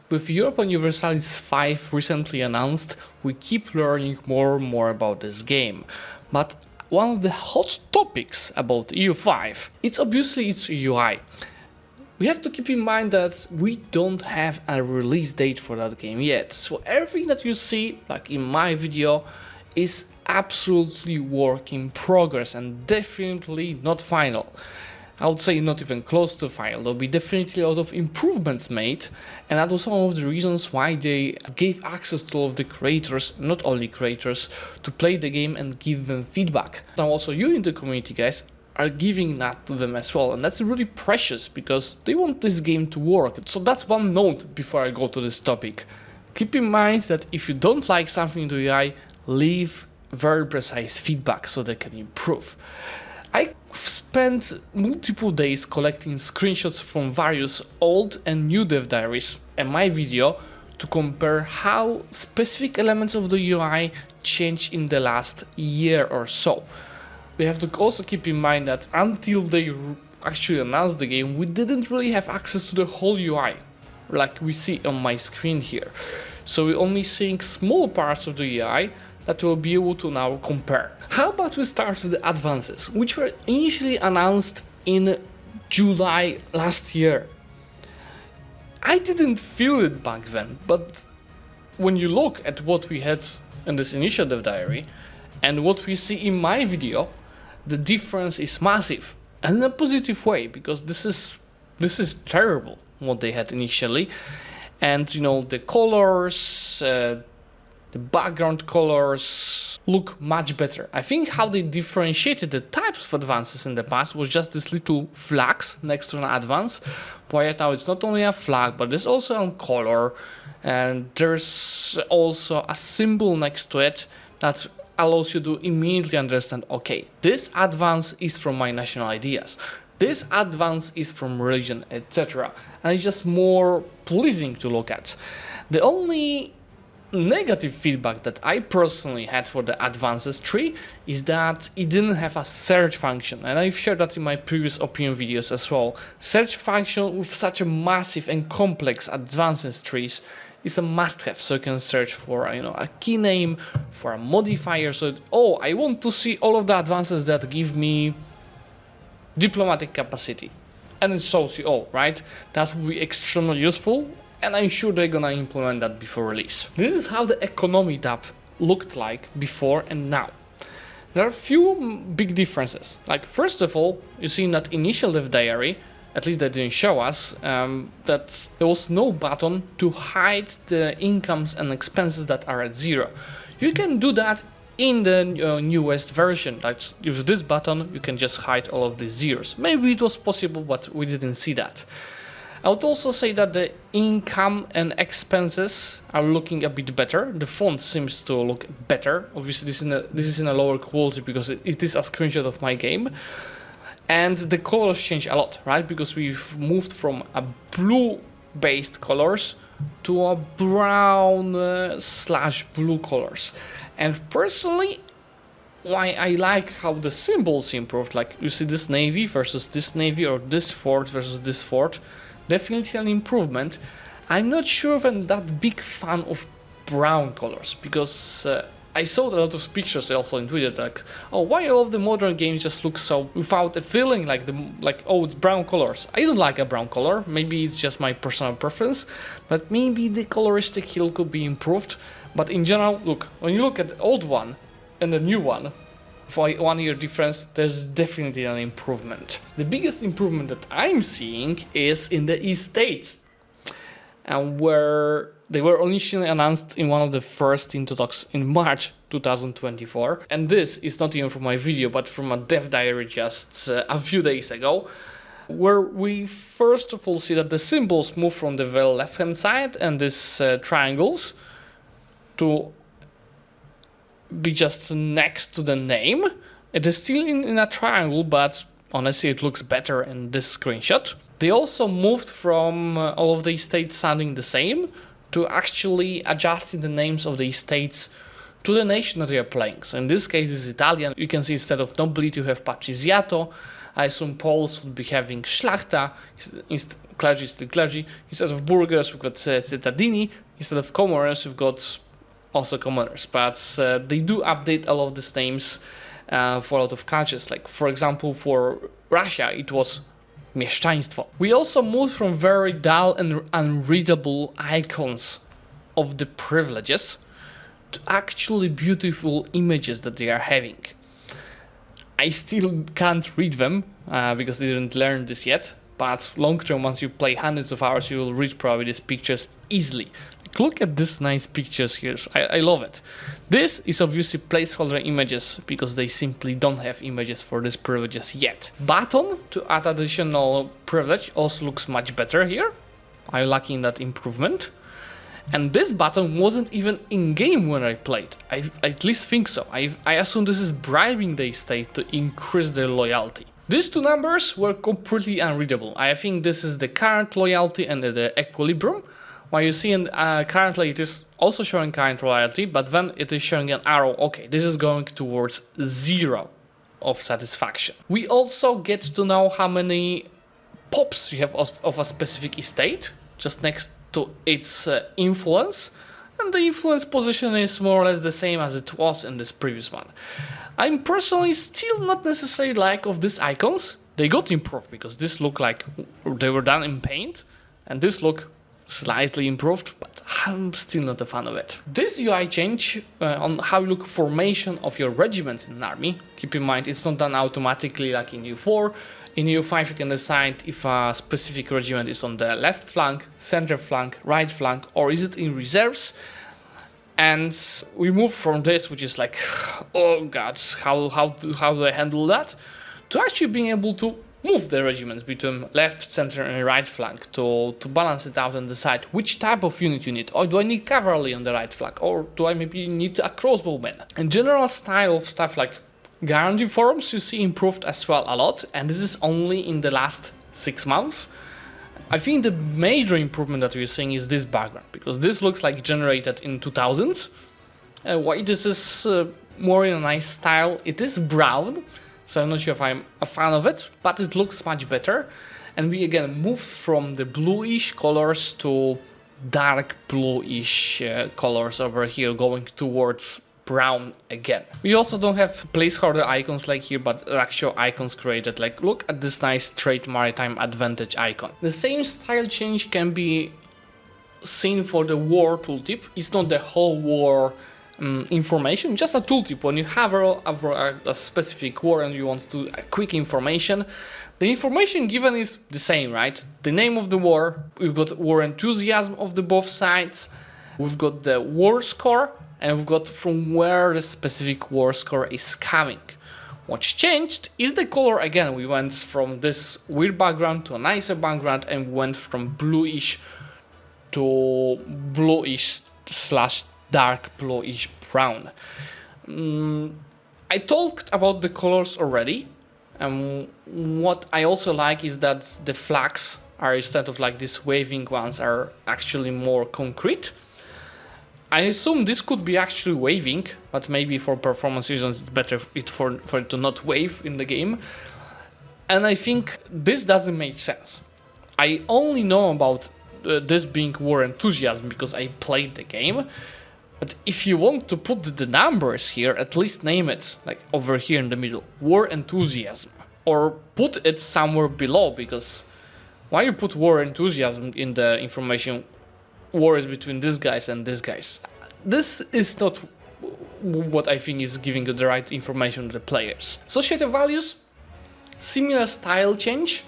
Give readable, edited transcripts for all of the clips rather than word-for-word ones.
With Europa Universalis V recently announced, we keep learning more and more about this game. But one of the hot topics about EU5, it's obviously its UI. We have to keep in mind that we don't have a release date for that game yet. So everything that you see, like in my video, is absolutely work in progress and definitely not final. I would say not even close to final. There'll be definitely a lot of improvements made, and that was one of the reasons why they gave access to all of the creators, not only creators, to play the game and give them feedback. Now also you in the community, guys, are giving that to them as well, and that's really precious because they want this game to work. So that's one note before I go to this topic. Keep in mind that if you don't like something in the UI, leave very precise feedback so they can improve. I spent multiple days collecting screenshots from various old and new dev diaries and my video to compare how specific elements of the UI changed in the last year or so. We have to also keep in mind that until they actually announced the game, we didn't really have access to the whole UI, like we see on my screen here. So we're only seeing small parts of the UI that we'll be able to now compare. How about we start with the advances, which were initially announced in July last year. I didn't feel it back then, but when you look at what we had in this initial dev diary and what we see in my video, the difference is massive, and in a positive way, because this is terrible what they had initially. And you know, the colors, the background colors look much better. I think how they differentiated the types of advances in the past was just this little flags next to an advance. Right now it's not only a flag, but there's also a color, and there's also a symbol next to it that allows you to immediately understand, okay, this advance is from my national ideas, this advance is from religion, etc. And it's just more pleasing to look at. The only negative feedback that I personally had for the advances tree is that it didn't have a search function, and I've shared that in my previous opinion videos as well. Search function with such a massive and complex advances trees is a must-have, so you can search for a key name, for a modifier, so I want to see all of the advances that give me diplomatic capacity, and it shows you all, right? That would be extremely useful, and I'm sure they're gonna implement that before release. This is how the economy tab looked like before and now. There are a few big differences. Like, first of all, you see in that initial dev diary, at least they didn't show us, that there was no button to hide the incomes and expenses that are at zero. You can do that in the newest version. Like, with this button, you can just hide all of the zeros. Maybe it was possible, but we didn't see that. I would also say that the income and expenses are looking a bit better. The font seems to look better. Obviously, this is in a lower quality because it is a screenshot of my game. And the colors change a lot, right? Because we've moved from a blue-based colors to a brown slash blue colors. And personally, why I like how the symbols improved. Like, you see this navy versus this navy, or this fort versus this fort. Definitely an improvement. I'm not sure if I'm that big fan of brown colors, because I saw a lot of pictures also in Twitter, like, why all of the modern games just look so without a feeling like it's brown colors. I don't like a brown color. Maybe it's just my personal preference, but maybe the coloristic hill could be improved. But in general, look, when you look at the old one and the new one, for 1 year difference, there's definitely an improvement. The biggest improvement that I'm seeing is in the estates, and where they were initially announced in one of the first talks in March 2024. And this is not even from my video, but from a dev diary just a few days ago, where we first of all see that the symbols move from the very left hand side and these triangles to be just next to the name. It is still in a triangle, but honestly it looks better in this screenshot. They also moved from all of the estates sounding the same to actually adjusting the names of the estates to the nation that they are playing. So in this case it's Italian. You can see instead of nobility you have patriciato. I assume Poles would be having szlachta, clergy still clergy. Instead of burghers, we've got cittadini. Instead of commoners, we've got also commoners. But they do update a lot of these names for a lot of countries. Like, for example, for Russia, it was mieszczaństwo. We also moved from very dull and unreadable icons of the privileges to actually beautiful images that they are having. I still can't read them because I didn't learn this yet, but long term, once you play hundreds of hours, you will read probably these pictures easily. Like, look at these nice pictures here. I love it. This is obviously placeholder images because they simply don't have images for these privileges yet. Button to add additional privilege also looks much better here. I'm lucky in that improvement. And this button wasn't even in game when I played. I at least think so. I assume this is bribing the state to increase their loyalty. These two numbers were completely unreadable. I think this is the current loyalty and the equilibrium. While you see currently it is also showing current loyalty, but then it is showing an arrow. Okay, this is going towards 0 of satisfaction. We also get to know how many pops you have of a specific estate, just next to its influence, and the influence position is more or less the same as it was in this previous one. I'm personally still not necessarily like of these icons. They got improved because this look like they were done in paint, and this look slightly improved, but I'm still not a fan of it. This UI change on how you look formation of your regiments in an army. Keep in mind it's not done automatically like in EU4. In EU5 you can decide if a specific regiment is on the left flank, center flank, right flank, or is it in reserves. And we move from this, which is like, oh god, how do I handle that, to actually being able to move the regiments between left, center and right flank to balance it out and decide which type of unit you need. Or do I need cavalry on the right flank, or do I maybe need a crossbowman? And general style of stuff like Gov Reforms you see improved as well a lot, and this is only in the last 6 months. I think the major improvement that we're seeing is this background, because this looks like generated in 2000s. Why this is more in a nice style, it is brown, so I'm not sure if I'm a fan of it, but it looks much better. And we again moved from the bluish colors to dark bluish colors over here, going towards brown again. We also don't have placeholder icons like here, but actual icons created. Like, look at this nice trade maritime advantage icon. The same style change can be seen for the war tooltip. It's not the whole war information, just a tooltip. When you have a specific war and you want to a quick information, the information given is the same, right? The name of the war, we've got war enthusiasm of the both sides, we've got the war score, and we've got from where the specific war score is coming. What's changed is the color again. We went from this weird background to a nicer background, and we went from bluish to bluish slash dark bluish brown. I talked about the colors already. What I also like is that the flags are, instead of like these waving ones, are actually more concrete. I assume this could be actually waving, but maybe for performance reasons it's better for it to not wave in the game. And I think this doesn't make sense. I only know about this being war enthusiasm because I played the game. But if you want to put the numbers here, at least name it like over here in the middle, war enthusiasm, or put it somewhere below, because why you put war enthusiasm in the information? War is between these guys and these guys. This is not what I think is giving you the right information to the players. Associated values, similar style change.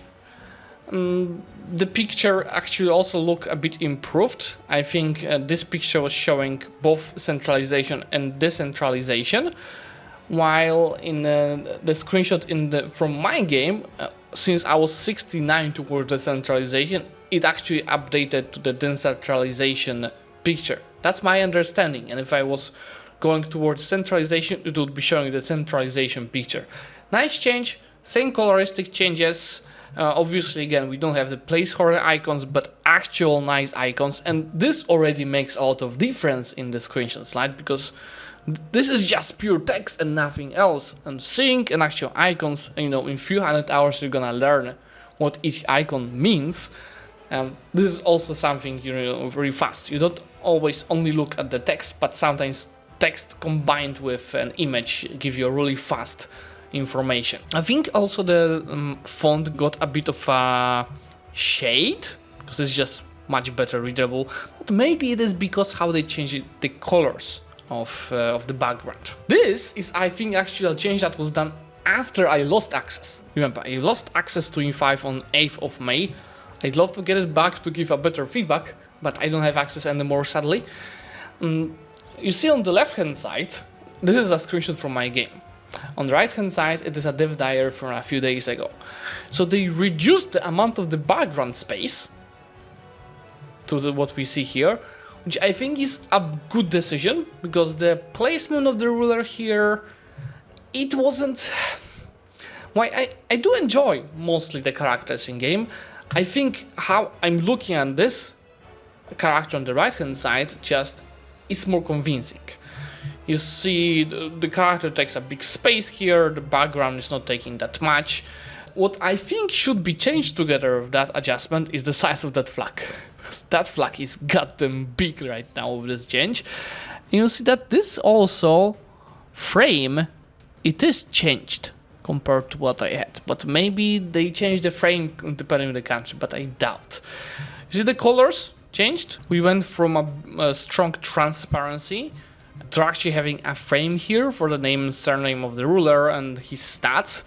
The picture actually also look a bit improved. I think this picture was showing both centralization and decentralization, while in the screenshot from my game, since I was 69 towards decentralization, it actually updated to the decentralization picture. That's my understanding, and if I was going towards centralization, it would be showing the centralization picture. Nice change, same coloristic changes. Obviously, again, we don't have the placeholder icons, but actual nice icons, and this already makes a lot of difference in the screenshot slide, because this is just pure text and nothing else. And seeing an actual icons, in few hundred hours you're gonna learn what each icon means. This is also something, you know, very fast. You don't always only look at the text, but sometimes text combined with an image give you a really fast information. I think also the font got a bit of a shade because it's just much better readable, but maybe it is because how they changed the colors of the background. This is, I think, actually a change that was done after I lost access. Remember, I lost access to EU5 on 8th of May. I'd love to get it back to give a better feedback, but I don't have access anymore, sadly. You see on the left hand side, this is a screenshot from my game. On the right hand side, it is a dev diary from a few days ago. So they reduced the amount of the background space to what we see here, which I think is a good decision, because the placement of the ruler here, it wasn't... Why I do enjoy mostly the characters in game. I think how I'm looking at this character on the right hand side just is more convincing. You see the character takes a big space here, the background is not taking that much. What I think should be changed together with that adjustment is the size of that flag. Because that flag is goddamn big right now with this change. And you see that this also frame, it is changed compared to what I had. But maybe they changed the frame depending on the country, but I doubt. You see the colors changed? We went from a strong transparency to actually having a frame here for the name and surname of the ruler and his stats.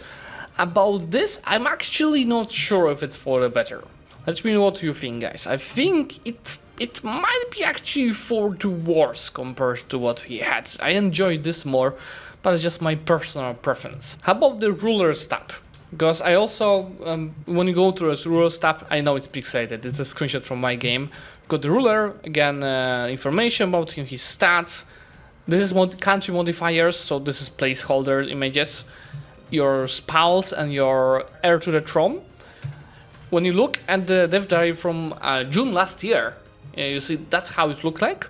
About this, I'm actually not sure if it's for the better. Let me know what you think, guys. I think it might be actually for the worse compared to what we had. I enjoyed this more, but it's just my personal preference. How about the rulers tab? Because I also, when you go through this rulers tab, I know it's pixelated. It's a screenshot from my game. Got the ruler, again, information about him, his stats. This is country modifiers, so this is placeholder images. Your spouse and your heir to the throne. When you look at the dev diary from June last year, you see that's how it looked like.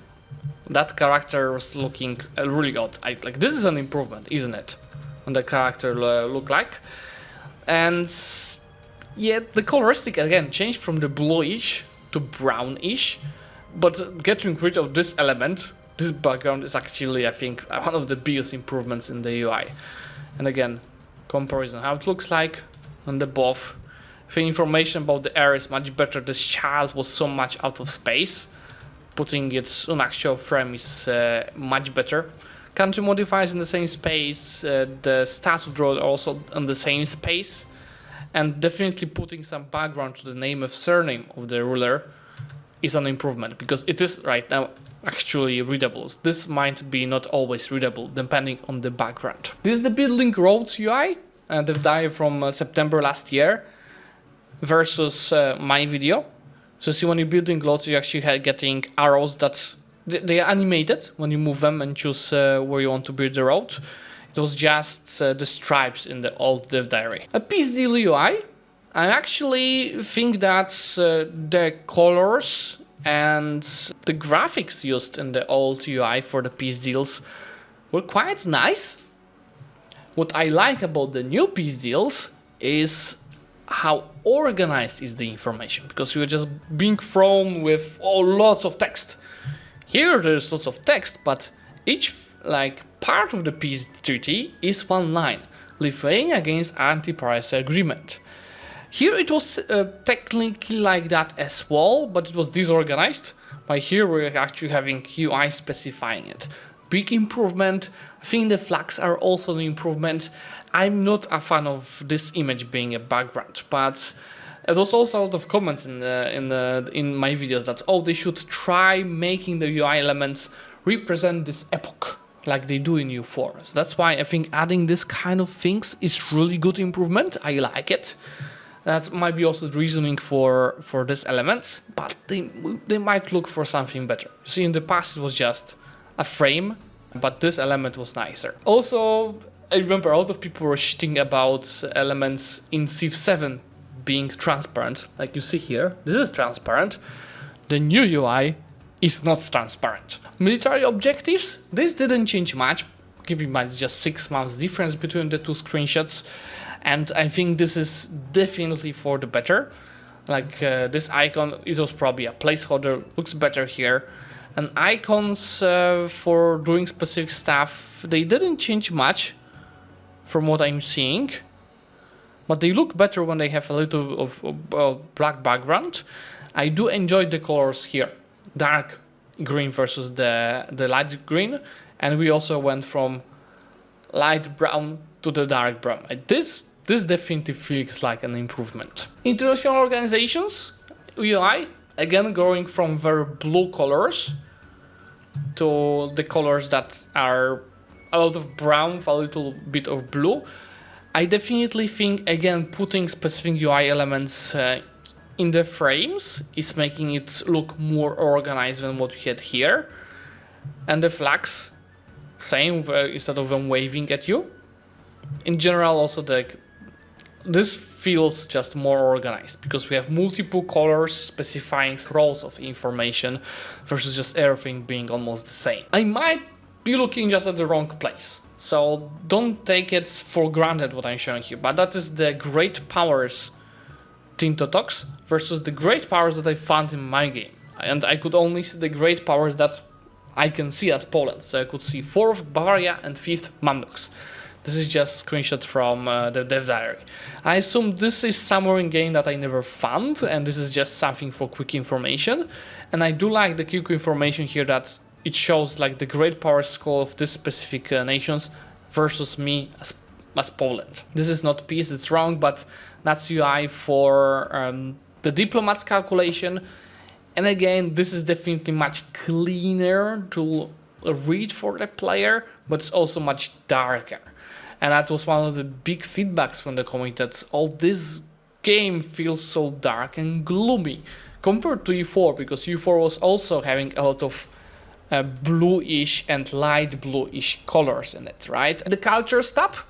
That character was looking really good. Like this is an improvement, isn't it? And the character look like. And yet the coloristic again changed from the bluish to brownish. But getting rid of this element, this background, is actually, I think, one of the biggest improvements in the UI. And again, comparison how it looks like on the both. The information about the heir is much better. This child was so much out of space. Putting it on actual frame is much better. Country modifiers in the same space. The stats of the ruler also in the same space. And definitely putting some background to the name of surname of the ruler is an improvement, because it is right now actually readable. This might be not always readable depending on the background. This is the building roads UI, the diary from September last year versus my video. So see, when you're building roads, you're actually getting arrows that they are animated when you move them and choose where you want to build the road. It was just the stripes in the old dev diary. A peace deal UI. I actually think that the colors and the graphics used in the old UI for the peace deals were quite nice. What I like about the new peace deals is how organized is the information, because you're just being thrown with lots of text. Here there's lots of text, but each part of the peace treaty is one line. Lithuania against anti-piracy agreement. Here it was technically like that as well, but it was disorganized. By here we're actually having UI specifying it. Big improvement. I think the flags are also an improvement. I'm not a fan of this image being a background, but there was also a lot of comments in my videos that they should try making the UI elements represent this epoch like they do in EU4. So that's why I think adding this kind of things is really good improvement. I like it. That might be also the reasoning for these elements, but they might look for something better. You see, in the past it was just a frame, but this element was nicer. Also, I remember a lot of people were shitting about elements in Civ 7 being transparent. Like you see here, this is transparent. The new UI is not transparent. Military objectives, this didn't change much. Keep in mind, it's just 6 months difference between the two screenshots. And I think this is definitely for the better. Like this icon, it was probably a placeholder, looks better here. And icons for doing specific stuff, they didn't change much from what I'm seeing. But they look better when they have a little of black background. I do enjoy the colors here. Dark green versus the light green. And we also went from light brown to the dark brown. This definitely feels like an improvement. International organizations, UI, again going from very blue colors to the colors that are a lot of brown with a little bit of blue. I definitely think, again, putting specific UI elements in the frames is making it look more organized than what we had here. And the flags, same, instead of them waving at you. In general, also this feels just more organized because we have multiple colors specifying rows of information versus just everything being almost the same. I might be looking just at the wrong place, so don't take it for granted what I'm showing you, but that is the great powers Tintotox versus the great powers that I found in my game. And I could only see the great powers that I can see as Poland, so I could see 4th Bavaria and 5th Mamluks. This is just screenshot from the dev diary. I assume this is somewhere in game that I never found, and this is just something for quick information. And I do like the quick information here that it shows like the great power score of this specific nations versus me as Poland. This is not peace, it's wrong, but that's UI for the Diplomats calculation. And again, this is definitely much cleaner to read for the player, but it's also much darker. And that was one of the big feedbacks from the community that this game feels so dark and gloomy compared to EU4, because EU4 was also having a lot of bluish and light bluish colors in it, right? The culture stuff,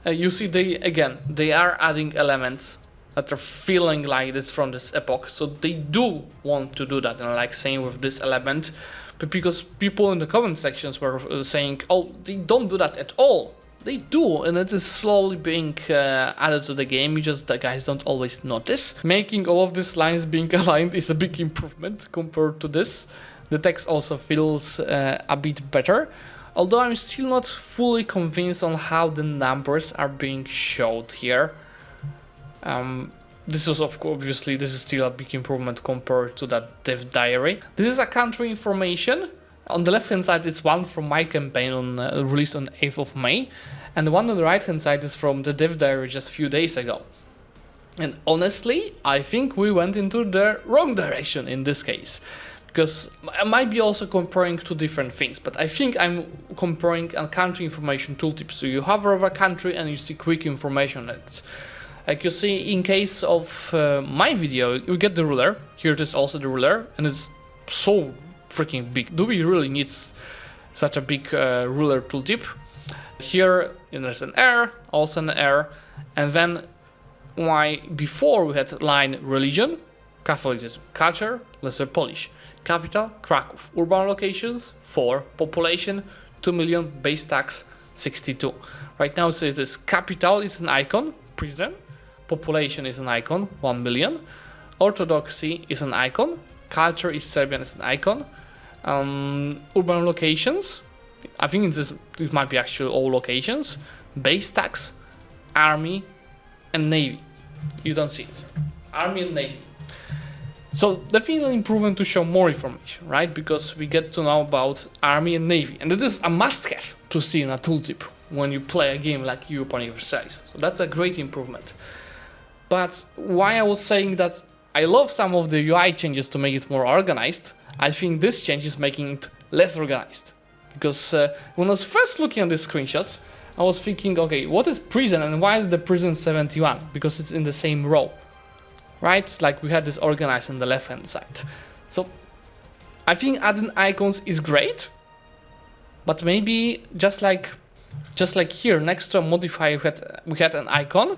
you see they are adding elements that are feeling like this from this epoch, so they do want to do that, and like same with this element, but because people in the comment sections were saying, oh, they don't do that at all. They do, and it is slowly being added to the game. The guys don't always notice. Making all of these lines being aligned is a big improvement compared to this. The text also feels a bit better, although I'm still not fully convinced on how the numbers are being showed here. This is obviously this is still a big improvement compared to that dev diary. This is a country information. On the left hand side it's one from my campaign released on 8th of May, and the one on the right hand side is from the dev diary just a few days ago. And honestly, I think we went into the wrong direction in this case, because I might be also comparing two different things, but I think I'm comparing a country information tooltip. So you hover over a country and you see quick information on it. Like you see in case of my video, you get the ruler. Here it is also the ruler, and it's so freaking big. Do we really need such a big ruler tooltip? Here there's an R, also an R, and then before we had line religion, Catholicism, culture, lesser Polish, capital, Kraków, urban locations, 4, population, 2 million, base tax, 62. Right now, so it is capital is an icon, prison, population is an icon, 1 million, orthodoxy is an icon, culture is Serbian is an icon, urban locations, I think it might be actually all locations, base tax, army, and navy. You don't see it. Army and navy. So definitely improvement to show more information, right? Because we get to know about army and navy, and it is a must-have to see in a tooltip when you play a game like Europa Universalis. So that's a great improvement. But why I was saying that I love some of the UI changes to make it more organized, I think this change is making it less organized. Because when I was first looking at these screenshots, I was thinking, okay, what is prison and why is the prison 71? Because it's in the same row, right? Like we had this organized on the left hand side. So I think adding icons is great, but maybe just like here next to a modifier we had an icon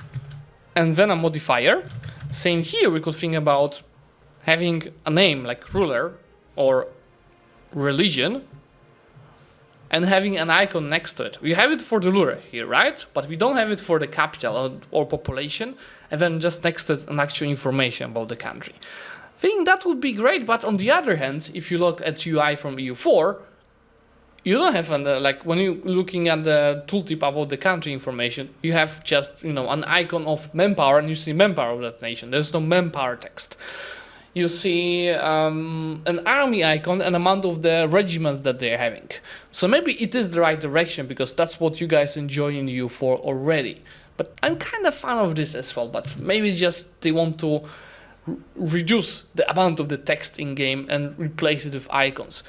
and then a modifier. Same here, we could think about having a name like ruler or religion, and having an icon next to it. We have it for the lure here, right? But we don't have it for the capital or population, and then just next to it an actual information about the country. I think that would be great, but on the other hand, if you look at UI from EU4, you don't have like when you're looking at the tooltip about the country information, you have just an icon of manpower, and you see manpower of that nation. There's no manpower text. You see an army icon and amount of the regiments that they're having. So maybe it is the right direction because that's what you guys enjoy in EU4 already. But I'm kind of fan of this as well. But maybe just they want to reduce the amount of the text in game and replace it with icons.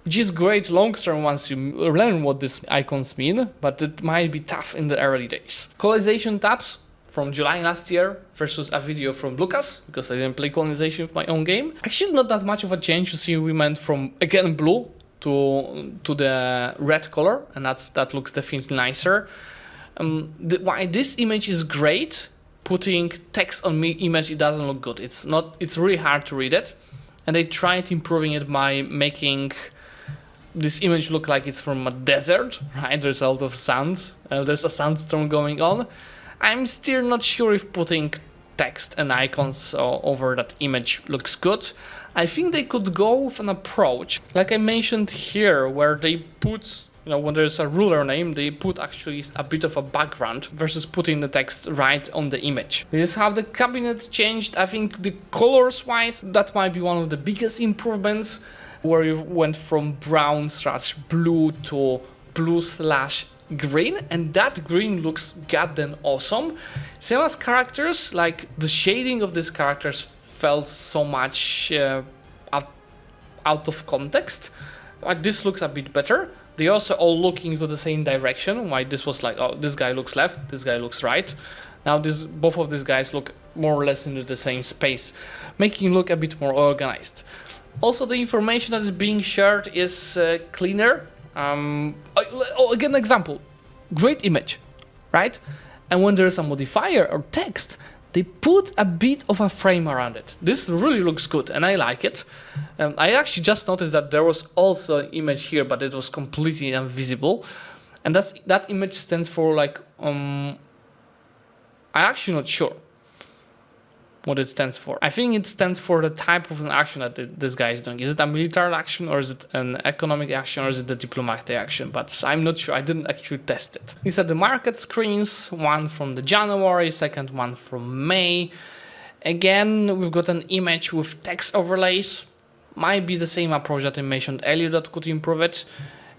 Which is great long term once you learn what these icons mean, but it might be tough in the early days. Colonization tabs from July last year versus a video from Lucas, because I didn't play Colonisation with my own game. Actually not that much of a change. You see we went from again blue to the red color, and that looks definitely nicer. Why this image is great, putting text on image, it doesn't look good. It's really hard to read it, and they tried improving it by making this image look like it's from a desert, right? There's a lot of sand, there's a sandstorm going on. I'm still not sure if putting text and icons over that image looks good. I think they could go with an approach, like I mentioned here, where they put, when there's a ruler name, they put actually a bit of a background versus putting the text right on the image. This is how the cabinet changed. I think the colors wise, that might be one of the biggest improvements, where you went from brown/blue to blue/green, and that green looks goddamn awesome. Same as characters, like the shading of these characters felt so much out of context. Like this looks a bit better. They also all looking to the same direction. Why this was like, oh, this guy looks left, this guy looks right. Now both of these guys look more or less into the same space, making it look a bit more organized. Also, the information that is being shared is cleaner. Again, example, great image, right? And when there's a modifier or text, they put a bit of a frame around it. This really looks good, and I like it. I actually just noticed that there was also an image here, but it was completely invisible. And that image stands for like, I'm actually not sure what it stands for. I think it stands for the type of an action that this guy is doing. Is it a military action, or is it an economic action, or is it the diplomatic action? But I'm not sure. I didn't actually test it. These are the market screens, one from the January, second one from May. Again, we've got an image with text overlays. Might be the same approach that I mentioned earlier that could improve it.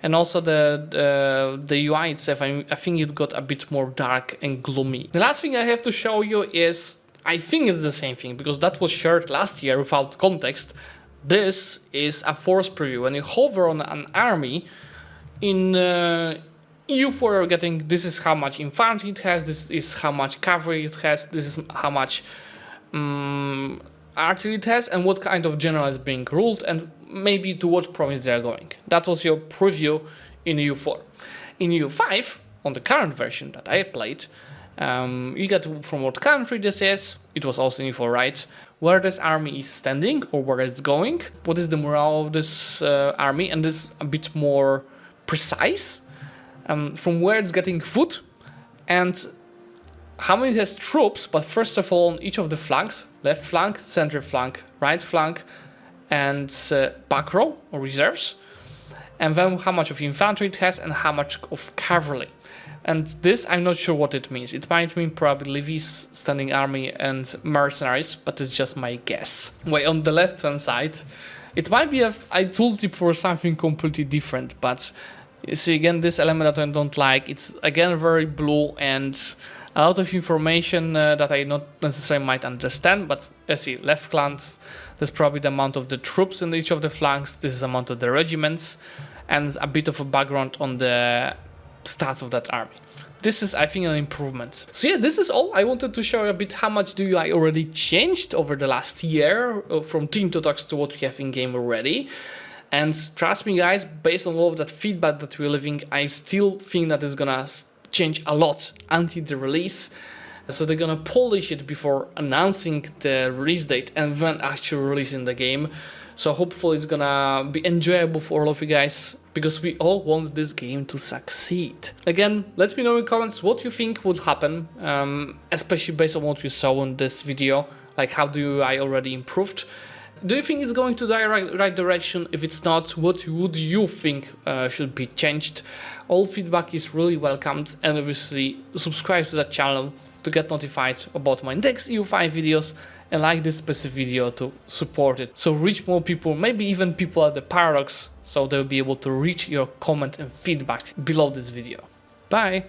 And also the UI itself, I think it got a bit more dark and gloomy. The last thing I have to show you is, I think it's the same thing, because that was shared last year without context. This is a force preview. When you hover on an army, in EU4 you're getting, this is how much infantry it has, this is how much cavalry it has, this is how much artillery it has, and what kind of general is being ruled, and maybe to what province they are going. That was your preview in EU4. In EU5, on the current version that I played, you get from what country this is. It was also info, right? Where this army is standing or where it's going. What is the morale of this army, and this a bit more precise. From where it's getting food, and how many it has troops. But first of all, on each of the flanks, left flank, center flank, right flank, and back row or reserves. And then how much of infantry it has and how much of cavalry. And this, I'm not sure what it means. It might mean probably levies, standing army, and mercenaries, but it's just my guess. Wait, on the left-hand side, it might be a tooltip for something completely different, but you see, again, this element that I don't like, it's, again, very blue, and a lot of information that I not necessarily might understand, but let's see, left flank, there's probably the amount of the troops in each of the flanks, this is the amount of the regiments, and a bit of a background on the stats of that army. This is, I think, an improvement. So yeah, this is all. I wanted to show you a bit how much the UI already changed over the last year, from team to talks to what we have in game already. And trust me guys, based on all of that feedback that we're living, I still think that it's gonna change a lot until the release. So they're gonna polish it before announcing the release date and then actually releasing the game. So hopefully it's gonna be enjoyable for all of you guys, because we all want this game to succeed. Again, let me know in comments what you think would happen, especially based on what you saw in this video. Like, how do I already improved? Do you think it's going to the right direction? If it's not, what would you think should be changed? All feedback is really welcomed, and obviously subscribe to that channel to get notified about my next EU5 videos, and like this specific video to support it, so reach more people, maybe even people at the Paradox, so they'll be able to reach your comment and feedback below this video. Bye!